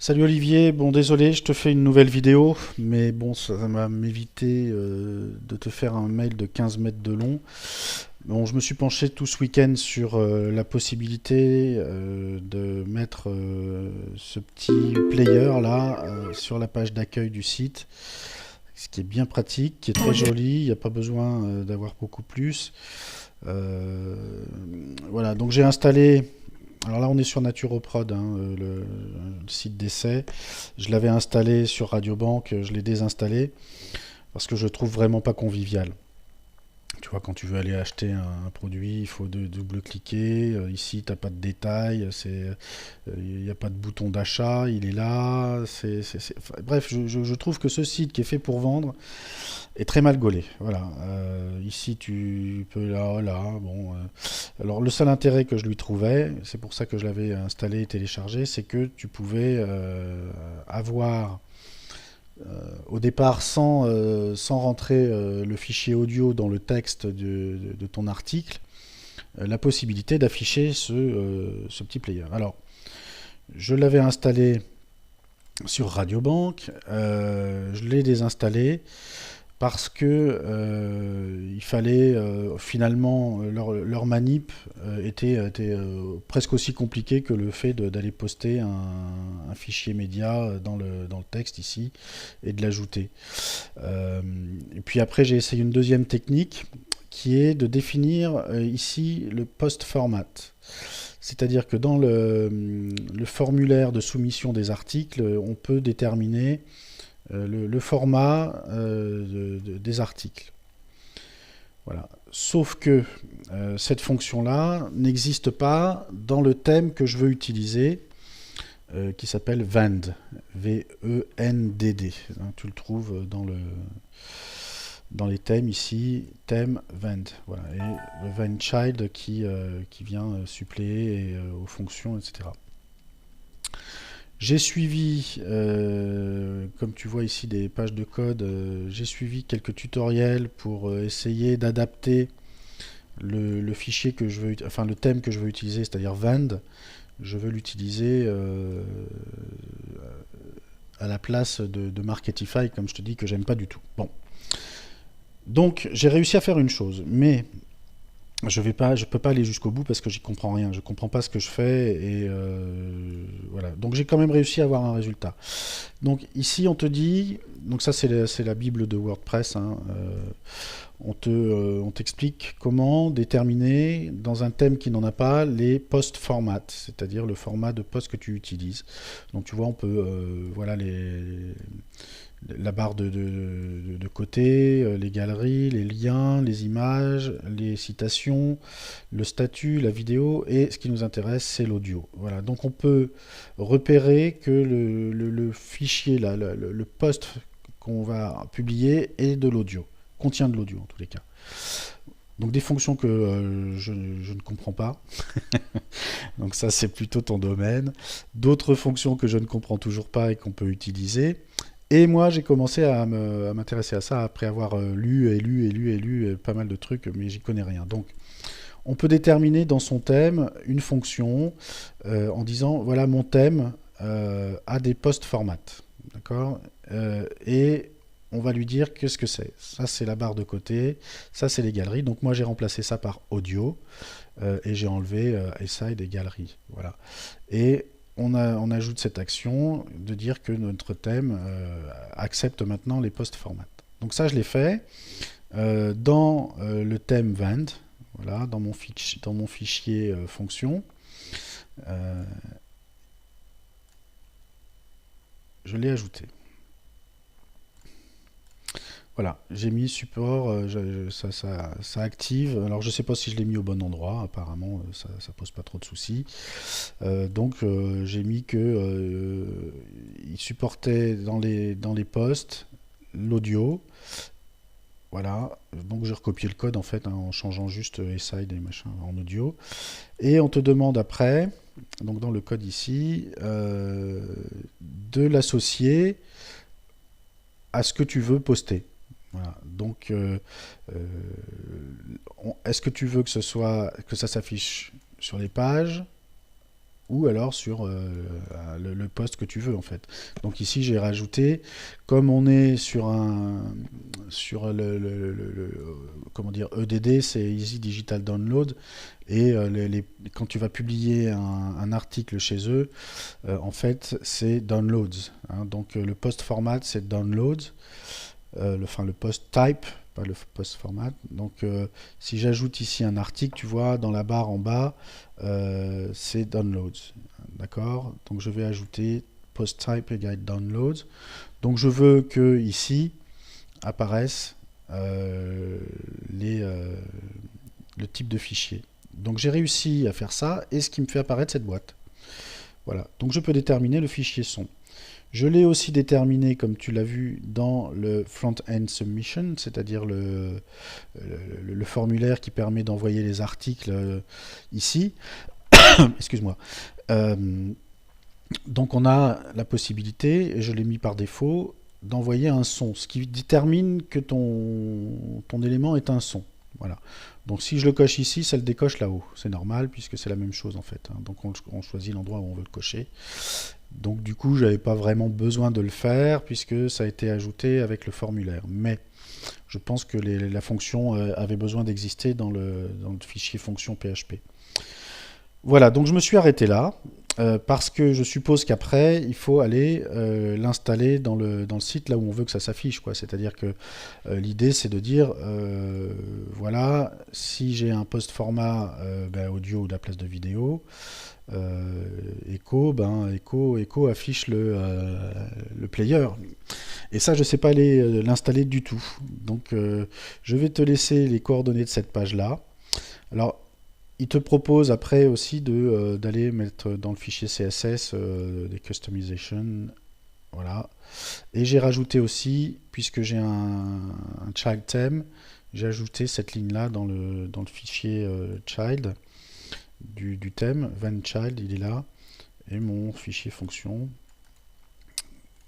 Salut Olivier, bon désolé, je te fais une nouvelle vidéo, mais bon, ça va m'éviter de te faire un mail de 15 mètres de long. Bon, je me suis penché tout ce week-end sur la possibilité de mettre ce petit player là sur la page d'accueil du site, ce qui est bien pratique, qui est très joli, il n'y a pas besoin d'avoir beaucoup plus. Euh, voilà, donc j'ai installé. Alors là, on est sur Naturoprod, hein, le site d'essai. Je l'avais installé sur Radiobank, je l'ai désinstallé parce que je le trouve vraiment pas convivial. Tu vois, quand tu veux aller acheter un produit, il faut double-cliquer. Ici, t'as pas de détails. Il n'y a pas de bouton d'achat. Il est là. Enfin, bref, je trouve que ce site qui est fait pour vendre est très mal gaulé. Voilà. Ici, tu peux là, là. Bon. Alors, le seul intérêt que je lui trouvais, c'est pour ça que je l'avais installé et téléchargé, c'est que tu pouvais avoir au départ, sans rentrer le fichier audio dans le texte de ton article, la possibilité d'afficher ce petit player. Alors, je l'avais installé sur Radiobank, je l'ai désinstallé parce que il fallait finalement leur manip était presque aussi compliqué que le fait d'aller poster un fichier média dans le texte ici et de l'ajouter. Et puis après, j'ai essayé une deuxième technique qui est de définir ici le post format. C'est-à-dire que dans le formulaire de soumission des articles, on peut déterminer le format des articles. Voilà. Sauf que cette fonction-là n'existe pas dans le thème que je veux utiliser, qui s'appelle Vend, V-E-N-D-D. Hein, tu le trouves dans les thèmes ici, thème Vend. Voilà. Et le Vend Child qui vient suppléer aux fonctions, etc. J'ai suivi, comme tu vois ici des pages de code, j'ai suivi quelques tutoriels pour essayer d'adapter le fichier que je veux, enfin le thème que je veux utiliser, c'est-à-dire Vend. Je veux l'utiliser à la place de Marketify, comme je te dis que j'aime pas du tout. Bon, donc j'ai réussi à faire une chose, mais je peux pas aller jusqu'au bout parce que j'y comprends rien. Je comprends pas ce que je fais et voilà. Donc j'ai quand même réussi à avoir un résultat. Donc ici on te dit, donc ça c'est la Bible de WordPress. Hein, on t'explique comment déterminer dans un thème qui n'en a pas les post formats, c'est-à-dire le format de post que tu utilises. Donc tu vois, on peut voilà la barre de côté, les galeries, les liens, les images, les citations, le statut, la vidéo, et ce qui nous intéresse, c'est l'audio. Voilà, donc on peut repérer que le fichier, là, le post qu'on va publier est de l'audio, contient de l'audio en tous les cas. Donc des fonctions que je ne comprends pas, donc ça c'est plutôt ton domaine. D'autres fonctions que je ne comprends toujours pas et qu'on peut utiliser. Et moi, j'ai commencé à m'intéresser à ça après avoir lu pas mal de trucs, mais j'y connais rien. Donc, on peut déterminer dans son thème une fonction en disant, voilà, mon thème a des post formats. D'accord. Et on va lui dire qu'est-ce que c'est. Ça, c'est la barre de côté. Ça, c'est les galeries. Donc, moi, j'ai remplacé ça par audio et j'ai enlevé SI des galeries. Voilà. Et on ajoute cette action de dire que notre thème accepte maintenant les post formats. Donc ça, je l'ai fait dans le thème Vend, voilà, dans mon fichier fonction. Euh, je l'ai ajouté. Voilà, j'ai mis support, ça active. Alors je ne sais pas si je l'ai mis au bon endroit, apparemment ça ne pose pas trop de soucis. Donc j'ai mis que il supportait dans les posts l'audio. Voilà, donc j'ai recopié le code en fait hein, en changeant juste aside et machin en audio. Et on te demande après, donc dans le code ici, de l'associer à ce que tu veux poster. Voilà. Donc, euh, est-ce que tu veux que ça s'affiche sur les pages ou alors sur le post que tu veux en fait. Donc ici j'ai rajouté, comme on est sur comment dire, EDD, c'est Easy Digital Download, et quand tu vas publier un article chez eux, en fait c'est downloads, hein. Donc le post format c'est downloads, le post type, pas le post format. Donc si j'ajoute ici un article, tu vois dans la barre en bas, c'est downloads, d'accord. Donc je vais ajouter post type égale downloads. Donc je veux que ici apparaisse le type de fichier. Donc j'ai réussi à faire ça, et ce qui me fait apparaître cette boîte. Voilà, donc je peux déterminer le fichier son. Je l'ai aussi déterminé, comme tu l'as vu, dans le front-end submission, c'est-à-dire le formulaire qui permet d'envoyer les articles ici. Excuse-moi. Donc on a la possibilité, et je l'ai mis par défaut, d'envoyer un son, ce qui détermine que ton élément est un son. Voilà. Donc si je le coche ici, ça le décoche là-haut. C'est normal, puisque c'est la même chose en fait, hein. Donc on choisit l'endroit où on veut le cocher. Donc du coup, j'avais pas vraiment besoin de le faire, puisque ça a été ajouté avec le formulaire. Mais je pense que la fonction avait besoin d'exister dans le fichier fonction PHP. Voilà, donc je me suis arrêté là, parce que je suppose qu'après, il faut aller l'installer dans le site là où on veut que ça s'affiche, quoi. C'est-à-dire que l'idée, c'est de dire, voilà, si j'ai un post format audio à la place de vidéo, Echo affiche le player. Et ça, je ne sais pas l'installer du tout. Donc, je vais te laisser les coordonnées de cette page-là. Alors, il te propose après aussi d'aller mettre dans le fichier CSS des customizations. Voilà. Et j'ai rajouté aussi, puisque j'ai un child theme, j'ai ajouté cette ligne-là dans le fichier child du thème. Van-child, il est là. Et mon fichier fonction.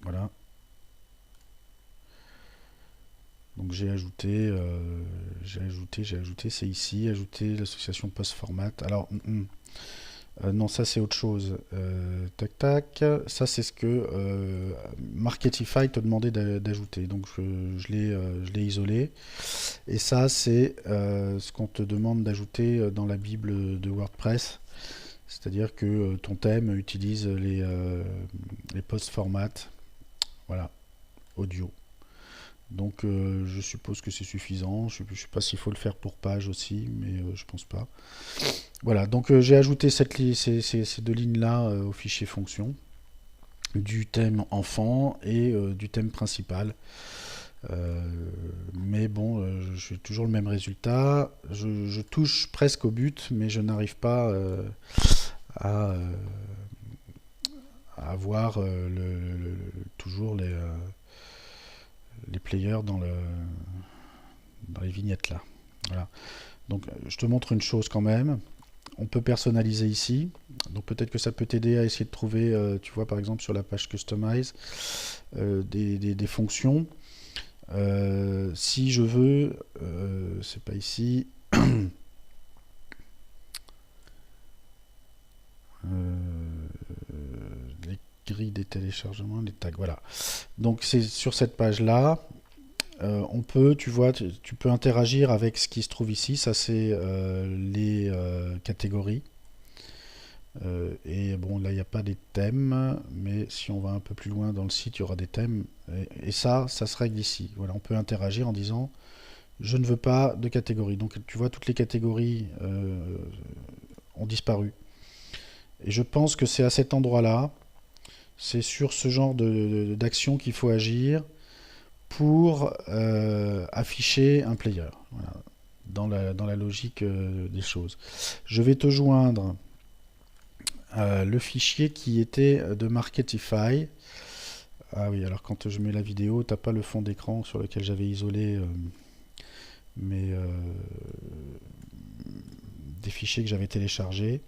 Voilà. Donc j'ai ajouté, c'est ici, ajouter l'association post-format. Alors, non, ça c'est autre chose. Tac, tac. Ça c'est ce que Marketify te demandait d'ajouter. Donc je l'ai isolé. Et ça c'est ce qu'on te demande d'ajouter dans la Bible de WordPress. C'est-à-dire que ton thème utilise les post-formats. Voilà, audio. Donc je suppose que c'est suffisant. Je ne sais pas s'il faut le faire pour page aussi, mais je pense pas. Voilà, donc j'ai ajouté ces deux lignes-là au fichier fonction, du thème enfant et du thème principal. Mais bon, j'ai toujours le même résultat. Je touche presque au but, mais je n'arrive pas à avoir toujours les players dans les vignettes là. Voilà. Donc je te montre une chose quand même. On peut personnaliser ici. Donc peut-être que ça peut t'aider à essayer de trouver, tu vois par exemple sur la page Customize, des fonctions. Si je veux, c'est pas ici. Les grilles des téléchargements, les tags, voilà. Donc c'est sur cette page là. On peut, tu vois, tu peux interagir avec ce qui se trouve ici. Ça c'est les catégories. Et bon, là il n'y a pas des thèmes, mais si on va un peu plus loin dans le site, il y aura des thèmes. Et ça se règle ici. Voilà, on peut interagir en disant je ne veux pas de catégorie. Donc tu vois, toutes les catégories ont disparu. Et je pense que c'est à cet endroit-là, c'est sur ce genre d'action qu'il faut agir pour afficher un player. Voilà, dans la logique des choses. Je vais te joindre le fichier qui était de Marketify. Ah oui, alors quand je mets la vidéo, t'as pas le fond d'écran sur lequel j'avais isolé des fichiers que j'avais téléchargés.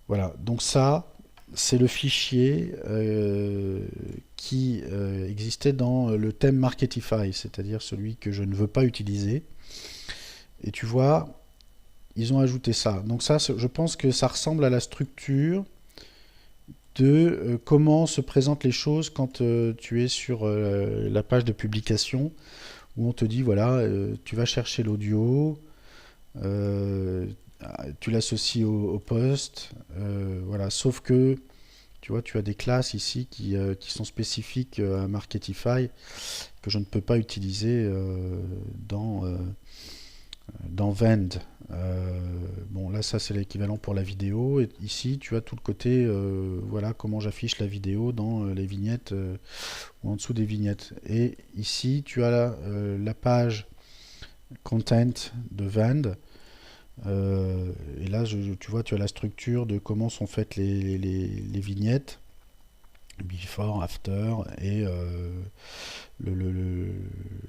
Voilà, donc ça, c'est le fichier qui existait dans le thème Marketify, c'est-à-dire celui que je ne veux pas utiliser. Et tu vois, ils ont ajouté ça. Donc ça, je pense que ça ressemble à la structure comment se présentent les choses quand tu es sur la page de publication, où on te dit, voilà, tu vas chercher l'audio, euh, tu l'associes au post, voilà, sauf que, tu vois, tu as des classes ici qui sont spécifiques à Marketify, que je ne peux pas utiliser dans Vend. Bon, là, ça, c'est l'équivalent pour la vidéo. Et ici, tu as tout le côté, voilà, comment j'affiche la vidéo dans les vignettes ou en dessous des vignettes. Et ici, tu as la page content de Vend. Et là, tu vois, tu as la structure de comment sont faites les vignettes. Before, after, et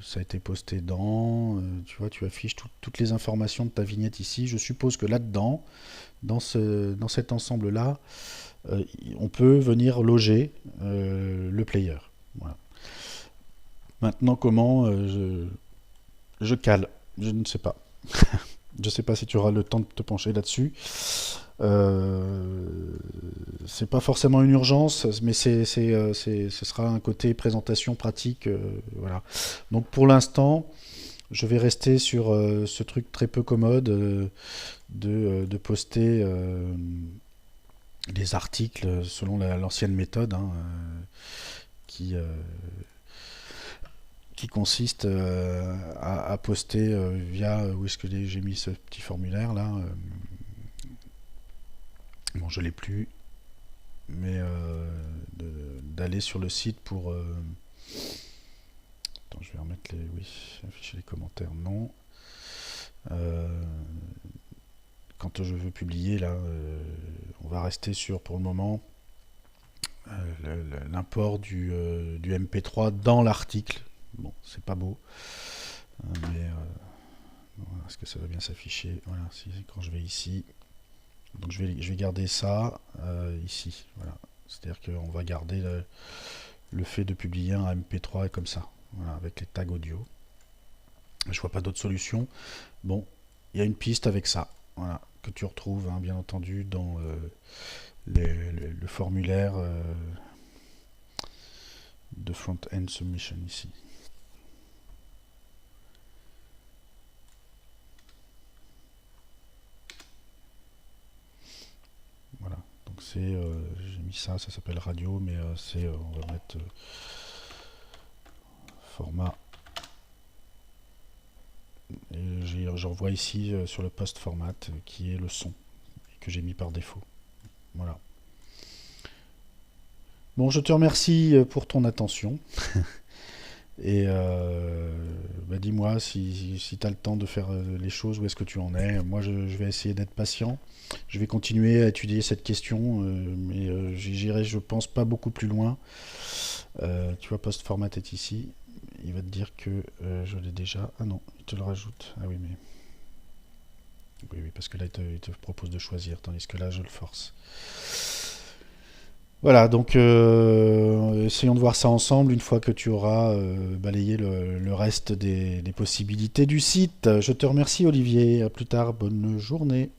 ça a été posté dans. Tu vois, tu affiches toutes les informations de ta vignette ici. Je suppose que là-dedans, dans cet ensemble-là, on peut venir loger le player. Voilà. Maintenant, comment je cale? Je ne sais pas. Je ne sais pas si tu auras le temps de te pencher là-dessus. Euh, c'est pas forcément une urgence, mais ce sera un côté présentation pratique. Voilà. Donc pour l'instant, je vais rester sur ce truc très peu commode de poster les articles selon l'ancienne méthode, hein, qui, euh, qui consiste à poster via où est-ce que j'ai mis ce petit formulaire là. Bon, je l'ai plus, mais d'aller sur le site pour. Attends, je vais remettre les. Oui, afficher les commentaires, non. Euh, Quand je veux publier, là, on va rester sur pour le moment l'import du MP3 dans l'article. Bon, c'est pas beau, mais est-ce que ça va bien s'afficher? Voilà, quand je vais ici. Donc je vais garder ça ici. Voilà. C'est-à-dire qu'on va garder le fait de publier un MP3 comme ça, voilà, avec les tags audio. Je vois pas d'autre solution. Bon, il y a une piste avec ça, voilà, que tu retrouves, hein, bien entendu, dans le formulaire de front-end submission ici. Voilà, donc j'ai mis ça s'appelle radio, mais on va mettre format. J'en vois ici sur le post format qui est le son que j'ai mis par défaut. Voilà. Bon, je te remercie pour ton attention. Et bah, dis-moi si tu as le temps de faire les choses, où est-ce que tu en es. Moi, je vais essayer d'être patient. Je vais continuer à étudier cette question, mais j'irai, je pense, pas beaucoup plus loin. Tu vois, post format est ici. Il va te dire que je l'ai déjà. Ah non, il te le rajoute. Ah oui, mais. Oui, parce que là, il te propose de choisir, tandis que là, je le force. Voilà, donc essayons de voir ça ensemble une fois que tu auras balayé le reste des possibilités du site. Je te remercie, Olivier. À plus tard, bonne journée.